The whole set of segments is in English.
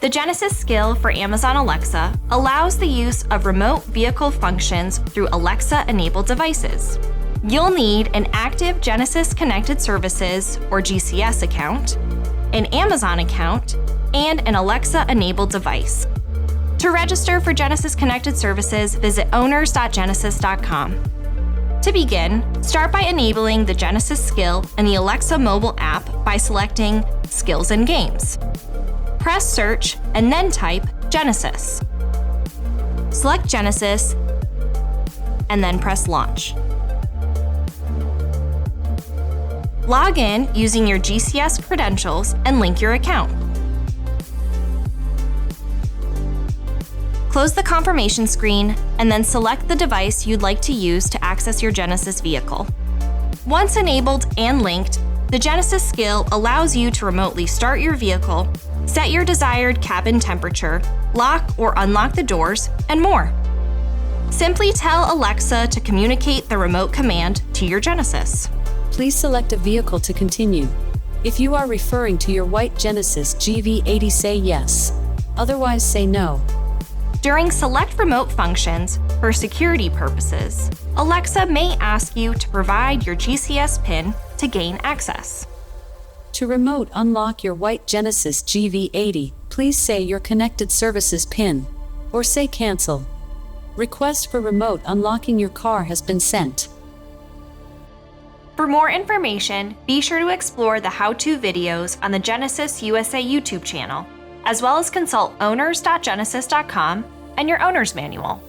The Genesis skill for Amazon Alexa allows the use of remote vehicle functions through Alexa-enabled devices. You'll need an active Genesis Connected Services or GCS account, an Amazon account, and an Alexa-enabled device. To register for Genesis Connected Services, visit owners.genesis.com. To begin, start by enabling the Genesis skill in the Alexa mobile app by selecting Skills and Games. Press Search and then type Genesis. Select Genesis and then press Launch. Log in using your GCS credentials and link your account. Close the confirmation screen and then select the device you'd like to use to access your Genesis vehicle. Once enabled and linked, the Genesis skill allows you to remotely start your vehicle, set your desired cabin temperature, lock or unlock the doors, and more. Simply tell Alexa to communicate the remote command to your Genesis. Please select a vehicle to continue. If you are referring to your white Genesis GV80, say yes. Otherwise, say no. During select remote functions, for security purposes, Alexa may ask you to provide your GCS PIN to gain access. To remote unlock your white Genesis GV80, please say your connected services PIN, or say cancel. Request for remote unlocking your car has been sent. For more information, be sure to explore the how-to videos on the Genesis USA YouTube channel, as well as consult owners.genesis.com and your owner's manual.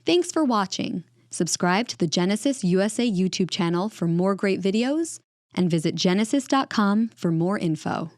Thanks for watching. Subscribe to the Genesis USA YouTube channel for more great videos and visit genesis.com for more info.